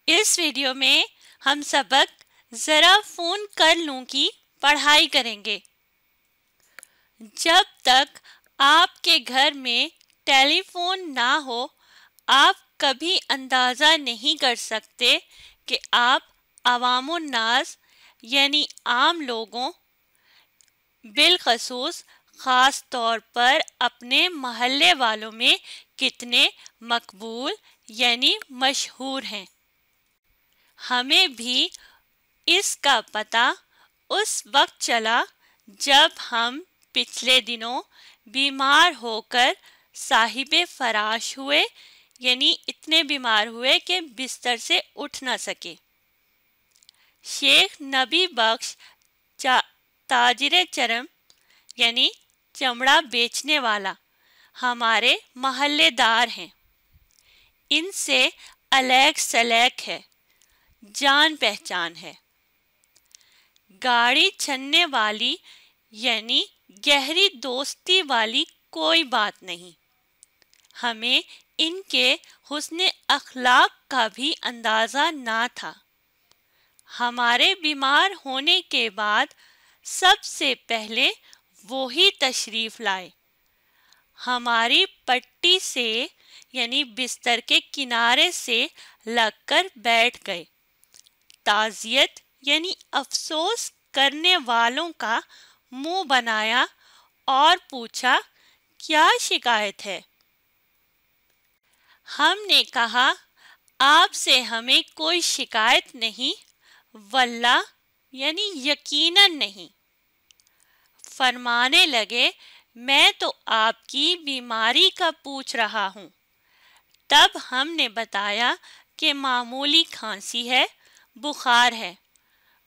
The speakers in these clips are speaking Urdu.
اس ویڈیو میں ہم سبق ذرا فون کر لوں کی پڑھائی کریں گے۔ جب تک آپ کے گھر میں ٹیلی فون نہ ہو آپ کبھی اندازہ نہیں کر سکتے کہ آپ عوام الناس یعنی عام لوگوں بالخصوص خاص طور پر اپنے محلے والوں میں کتنے مقبول یعنی مشہور ہیں۔ ہمیں بھی اس کا پتہ اس وقت چلا جب ہم پچھلے دنوں بیمار ہو کر صاحب فراش ہوئے، یعنی اتنے بیمار ہوئے کہ بستر سے اٹھ نہ سکے۔ شیخ نبی بخش تاجر چرم یعنی چمڑا بیچنے والا ہمارے محلے دار ہیں۔ ان سے الیک سلیک ہے، جان پہچان ہے۔ گاڑی چھننے والی یعنی گہری دوستی والی کوئی بات نہیں۔ ہمیں ان کے حسن اخلاق کا بھی اندازہ نہ تھا۔ ہمارے بیمار ہونے کے بعد سب سے پہلے وہی تشریف لائے، ہماری پٹی سے یعنی بستر کے کنارے سے لگ کر بیٹھ گئے۔ تعزیت یعنی افسوس کرنے والوں کا منہ بنایا اور پوچھا کیا شکایت ہے؟ ہم نے کہا آپ سے ہمیں کوئی شکایت نہیں، واللہ یعنی یقیناً نہیں۔ فرمانے لگے میں تو آپ کی بیماری کا پوچھ رہا ہوں۔ تب ہم نے بتایا کہ معمولی کھانسی ہے، بخار ہے۔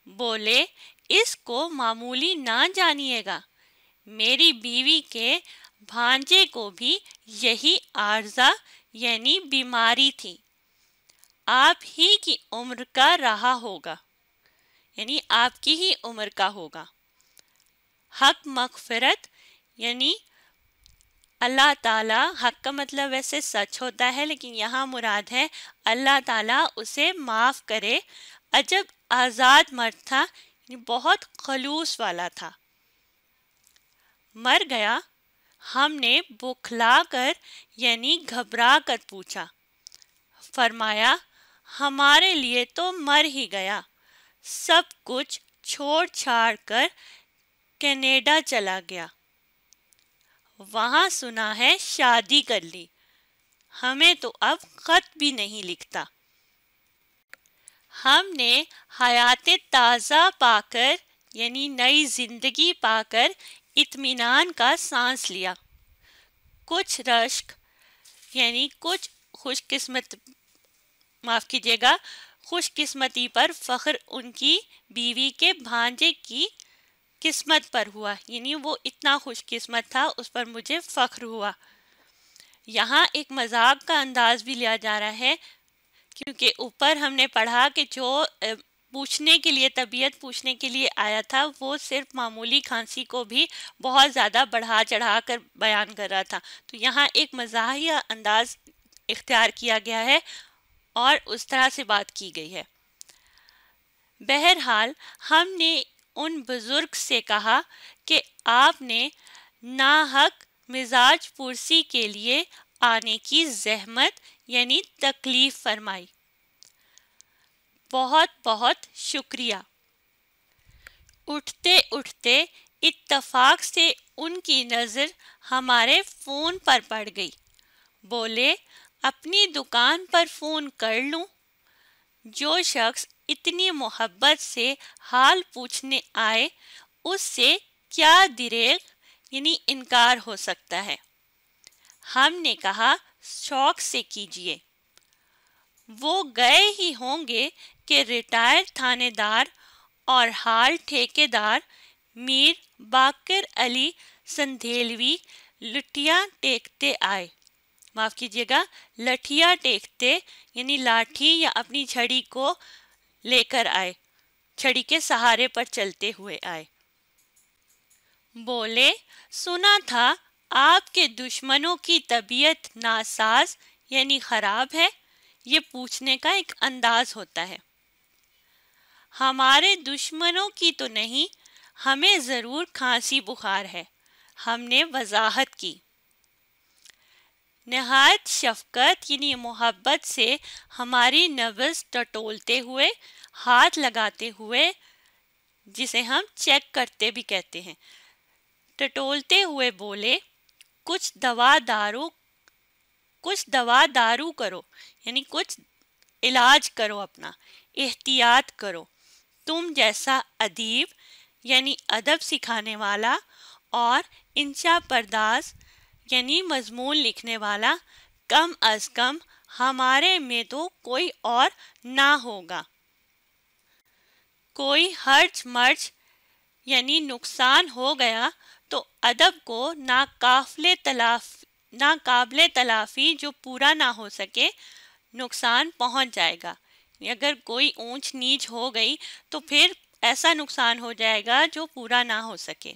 بولے اس کو معمولی نہ جانیے گا، میری بیوی کے بھانجے کو بھی یہی عارضہ یعنی بیماری تھی، آپ ہی کی عمر کا رہا ہوگا، یعنی آپ کی ہی عمر کا ہوگا۔ حق مغفرت یعنی اللہ تعالیٰ، حق کا مطلب ویسے سچ ہوتا ہے لیکن یہاں مراد ہے اللہ تعالیٰ اسے معاف کرے۔ عجب آزاد مرد تھا، یعنی بہت خلوص والا تھا۔ مر گیا؟ ہم نے بوکھلا کر یعنی گھبرا کر پوچھا۔ فرمایا ہمارے لیے تو مر ہی گیا، سب کچھ چھوڑ چھاڑ کر کینیڈا چلا گیا، وہاں سنا ہے شادی کر لی، ہمیں تو اب خط بھی نہیں لکھتا۔ ہم نے حیات تازہ پا کر یعنی نئی زندگی پا کر اطمینان کا سانس لیا۔ کچھ رشک یعنی کچھ معاف کیجیے گا خوش قسمتی پر فخر ان کی بیوی کے بھانجے کی قسمت پر ہوا، یعنی وہ اتنا خوش قسمت تھا اس پر مجھے فخر ہوا۔ یہاں ایک مذاق کا انداز بھی لیا جا رہا ہے کیونکہ اوپر ہم نے پڑھا کہ جو پوچھنے کے لیے طبیعت پوچھنے کے لیے آیا تھا وہ صرف معمولی کھانسی کو بھی بہت زیادہ بڑھا چڑھا کر بیان کر رہا تھا، تو یہاں ایک مزاحیہ انداز اختیار کیا گیا ہے اور اس طرح سے بات کی گئی ہے۔ بہرحال ہم نے ان بزرگ سے کہا کہ آپ نے ناحق مزاج پرسی کے لیے آنے کی زحمت یعنی تکلیف فرمائی، بہت بہت شکریہ۔ اٹھتے اٹھتے اتفاق سے ان کی نظر ہمارے فون پر پڑ گئی۔ بولے اپنی دکان پر فون کر لوں؟ جو شخص اتنی محبت سے حال پوچھنے آئے اس سے کیا دریغ یعنی انکار ہو سکتا ہے؟ ہم نے کہا شوق سے کیجیے۔ وہ گئے ہی ہوں گے کہ ریٹائر تھانے دار اور حال ٹھیکیدار میر باقر علی سندھیلوی لٹھیاں ٹیکتے آئے، معاف کیجیے گا لٹھیا ٹیکتے یعنی لاٹھی یا اپنی چھڑی کو لے کر آئے، چھڑی کے سہارے پر چلتے ہوئے آئے۔ بولے سنا تھا آپ کے دشمنوں کی طبیعت ناساز یعنی خراب ہے، یہ پوچھنے کا ایک انداز ہوتا ہے۔ ہمارے دشمنوں کی تو نہیں، ہمیں ضرور کھانسی بخار ہے، ہم نے وضاحت کی۔ نہایت شفقت یعنی محبت سے ہماری نبض ٹٹولتے ہوئے، ہاتھ لگاتے ہوئے، جسے ہم چیک کرتے بھی کہتے ہیں، ٹٹولتے ہوئے بولے، کچھ دوا دارو کرو، یعنی کچھ علاج کرو، اپنا احتیاط کرو۔ تم جیسا ادیب یعنی ادب سکھانے والا اور انشا پرداز یعنی مضمون لکھنے والا کم از کم ہمارے میں تو کوئی اور نہ ہوگا۔ کوئی ہرج مرج یعنی نقصان ہو گیا تو ادب کو ناقابل تلافی جو پورا نہ ہو سکے نقصان پہنچ جائے گا۔ اگر کوئی اونچ نیچ ہو گئی تو پھر ایسا نقصان ہو جائے گا جو پورا نہ ہو سکے۔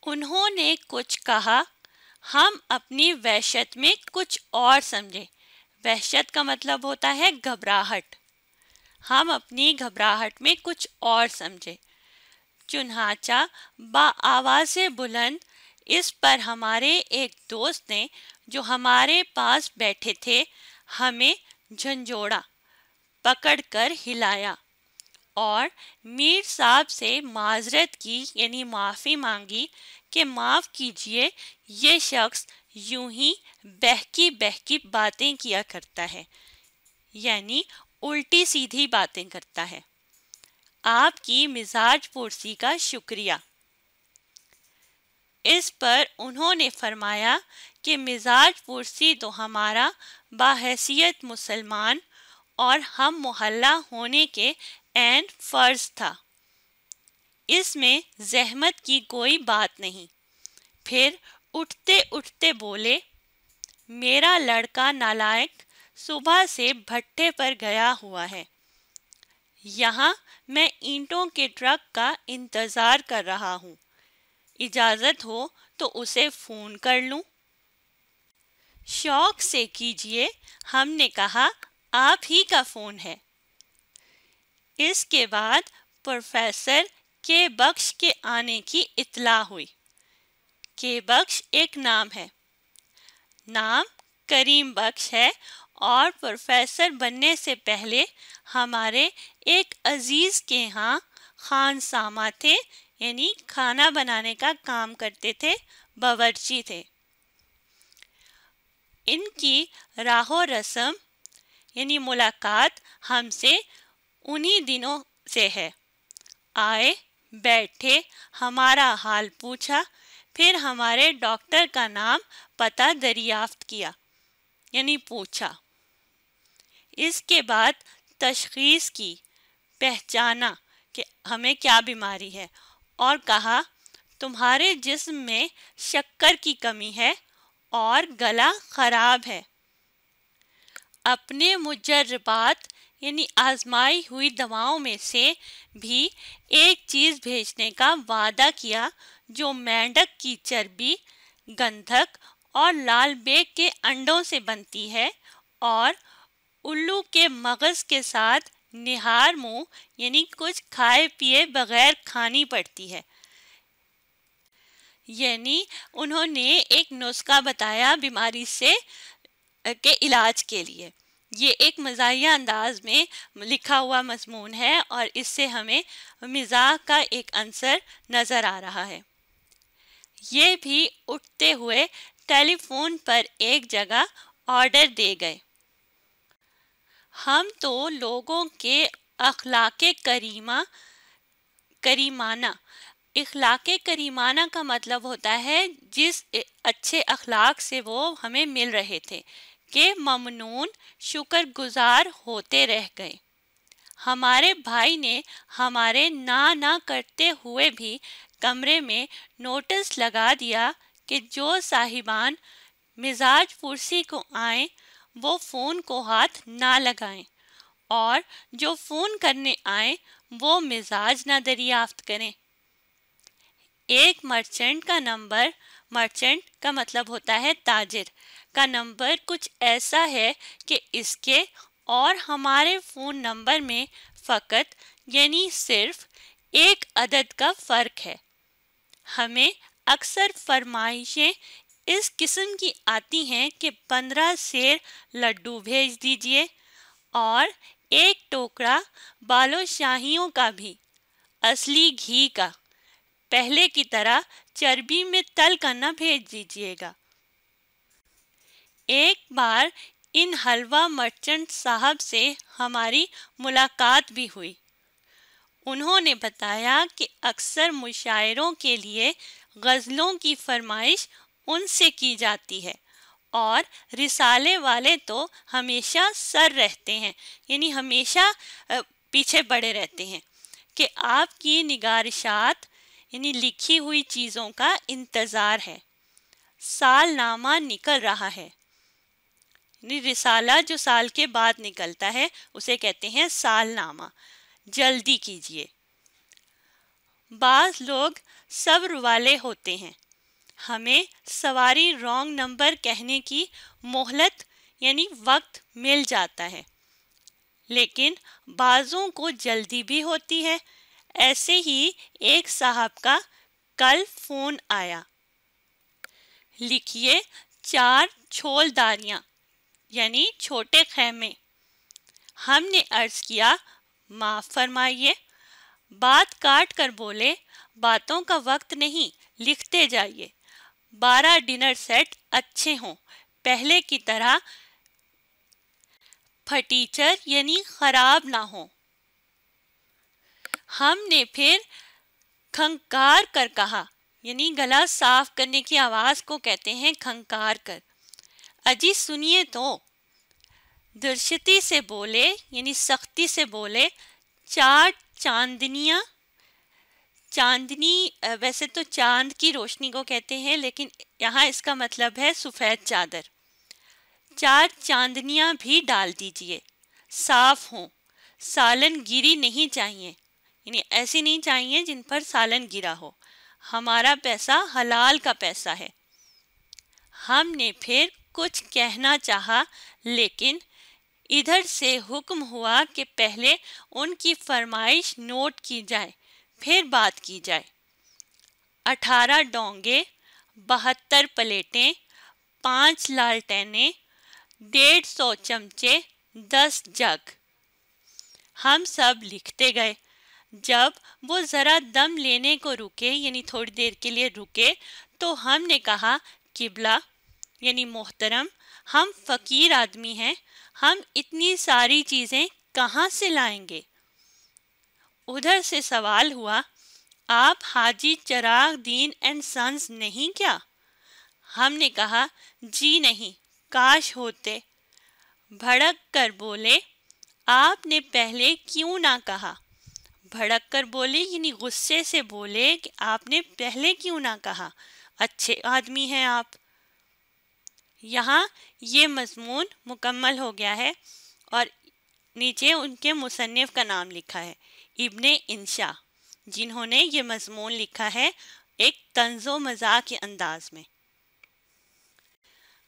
انہوں نے کچھ کہا، ہم اپنی وحشت میں کچھ اور سمجھے۔ وحشت کا مطلب ہوتا ہے گھبراہٹ۔ ہم اپنی گھبراہٹ میں کچھ اور سمجھے۔ چنانچہ بآواز بلند اس پر ہمارے ایک دوست نے جو ہمارے پاس بیٹھے تھے ہمیں جھنجھوڑا، پکڑ کر ہلایا اور میر صاحب سے معذرت کی یعنی معافی مانگی کہ معاف کیجئے، یہ شخص یوں ہی بہکی باتیں کیا کرتا ہے، یعنی الٹی سیدھی باتیں کرتا ہے۔ آپ کی مزاج پرسی کا شکریہ۔ اس پر انہوں نے فرمایا کہ مزاج پرسی تو ہمارا بحیثیت مسلمان اور ہم محلہ ہونے کے عین فرض تھا، اس میں زحمت کی کوئی بات نہیں۔ پھر اٹھتے بولے، میرا لڑکا نالائق صبح سے بھٹے پر گیا ہوا ہے، یہاں میں اینٹوں کے ٹرک کا انتظار کر رہا ہوں، اجازت ہو تو اسے فون کر لوں؟ شوق سے کیجئے، ہم نے کہا، آپ ہی کا فون ہے۔ اس کے بعد پروفیسر کے بخش کے آنے کی اطلاع ہوئی۔ کے بخش ایک نام ہے، نام کریم بخش ہے، اور پروفیسر بننے سے پہلے ہمارے ایک عزیز کے ہاں خانسامہ تھے، یعنی کھانا بنانے کا کام کرتے تھے، باورچی تھے۔ ان کی راہ و رسم یعنی ملاقات ہم سے انہی دنوں سے ہے۔ آئے، بیٹھے، ہمارا حال پوچھا، پھر ہمارے ڈاکٹر کا نام پتہ دریافت کیا یعنی پوچھا۔ اس کے بعد تشخیص کی، پہچانا کہ ہمیں کیا بیماری ہے، اور کہا تمہارے جسم میں شکر کی کمی ہے اور گلا خراب ہے۔ اپنے مجربات یعنی آزمائی ہوئی دواؤں میں سے بھی ایک چیز بھیجنے کا وعدہ کیا جو مینڈک کی چربی، گندھک اور لال بیگ کے انڈوں سے بنتی ہے اور الو کے مغز کے ساتھ نہار منہ یعنی کچھ کھائے پیے بغیر کھانی پڑتی ہے۔ یعنی انہوں نے ایک نسخہ بتایا بیماری سے کے علاج کے لیے۔ یہ ایک مزاحیہ انداز میں لکھا ہوا مضمون ہے اور اس سے ہمیں مزاح کا ایک عنصر نظر آ رہا ہے۔ یہ بھی اٹھتے ہوئے ٹیلی فون پر ایک جگہ آرڈر دے گئے۔ ہم تو لوگوں کے اخلاق کریمانہ کا مطلب ہوتا ہے جس اچھے اخلاق سے وہ ہمیں مل رہے تھے کہ ممنون شکر گزار ہوتے رہ گئے۔ ہمارے بھائی نے ہمارے نہ کرتے ہوئے بھی کمرے میں نوٹس لگا دیا کہ جو صاحبان مزاج پرسی کو آئیں وہ فون کو ہاتھ نہ لگائیں، اور جو فون کرنے آئیں وہ مزاج نہ دریافت کریں۔ ایک مرچنٹ کا نمبر، مرچنٹ کا مطلب ہوتا ہے تاجر، کا نمبر کچھ ایسا ہے کہ اس کے اور ہمارے فون نمبر میں فقط یعنی صرف ایک عدد کا فرق ہے۔ ہمیں اکثر فرمائشیں اس قسم کی آتی ہیں کہ 15 سیر لڈو بھیج دیجئے اور ایک ٹوکرا بالو شاہیوں کا بھی، اصلی گھی کا، پہلے کی طرح چربی میں تل کر نہ بھیج دیجئے گا۔ ایک بار ان حلوہ مرچنٹ صاحب سے ہماری ملاقات بھی ہوئی۔ انہوں نے بتایا کہ اکثر مشاعروں کے لیے غزلوں کی فرمائش ان سے کی جاتی ہے اور رسالے والے تو ہمیشہ سر رہتے ہیں، یعنی ہمیشہ پیچھے بڑے رہتے ہیں کہ آپ کی نگارشات یعنی لکھی ہوئی چیزوں کا انتظار ہے۔ سال نامہ نکل رہا ہے، یعنی رسالہ جو سال کے بعد نکلتا ہے اسے کہتے ہیں سال نامہ، جلدی کیجئے۔ بعض لوگ صبر والے ہوتے ہیں، ہمیں سواری رانگ نمبر کہنے کی مہلت یعنی وقت مل جاتا ہے، لیکن بعضوں کو جلدی بھی ہوتی ہے۔ ایسے ہی ایک صاحب کا کل فون آیا، لکھیے 4 چھولداریاں یعنی چھوٹے خیمے۔ ہم نے عرض کیا معاف فرمائیے، بات کاٹ کر بولے باتوں کا وقت نہیں، لکھتے جائیے۔ 12 ڈنر سیٹ اچھے ہوں، پہلے کی طرح پھٹیچر یعنی خراب نہ ہوں۔ ہم نے پھر کھنکار کر کہا، یعنی گلا صاف کرنے کی آواز کو کہتے ہیں کھنکار کر۔ اجی سنیے تو، درشتی سے بولے یعنی سختی سے بولے 4 چاندنیاں۔ چاندنی ویسے تو چاند کی روشنی کو کہتے ہیں، لیکن یہاں اس کا مطلب ہے سفید چادر۔ 4 چاندنیاں بھی ڈال دیجئے، صاف ہوں، سالن گیری نہیں چاہیے، یعنی ایسی نہیں چاہیے جن پر سالن گرا ہو، ہمارا پیسہ حلال کا پیسہ ہے۔ ہم نے پھر کچھ کہنا چاہا، لیکن ادھر سے حکم ہوا کہ پہلے ان کی فرمائش نوٹ کی جائے پھر بات کی جائے۔ 18 ڈونگے، 72 پلیٹیں، 5 لالٹینیں، 150 چمچے، 10 جگ۔ ہم سب لکھتے گئے۔ جب وہ ذرا دم لینے کو رکے یعنی تھوڑی دیر کے لیے رکے تو ہم نے کہا قبلہ یعنی محترم، ہم فقیر آدمی ہیں، ہم اتنی ساری چیزیں کہاں سے لائیں گے؟ ادھر سے سوال ہوا، آپ حاجی چراغ دین اینڈ سنز نہیں کیا؟ ہم نے کہا جی نہیں، کاش ہوتے۔ بھڑک کر بولے آپ نے پہلے کیوں نہ کہا؟ بھڑک کر بولے یعنی غصے سے بولے کہ آپ نے پہلے کیوں نہ کہا، اچھے آدمی ہیں آپ۔ یہاں یہ مضمون مکمل ہو گیا ہے اور نیچے ان کے مصنف کا نام لکھا ہے، ابن انشا، جنہوں نے یہ مضمون لکھا ہے ایک طنز و مزاح کے انداز میں۔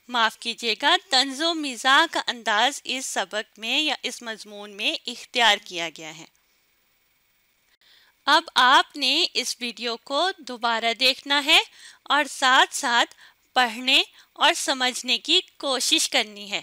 معاف کیجیے گا، طنز و مزاح کا انداز اس سبق میں یا اس مضمون میں اختیار کیا گیا ہے۔ اب آپ نے اس ویڈیو کو دوبارہ دیکھنا ہے اور ساتھ ساتھ پڑھنے اور سمجھنے کی کوشش کرنی ہے۔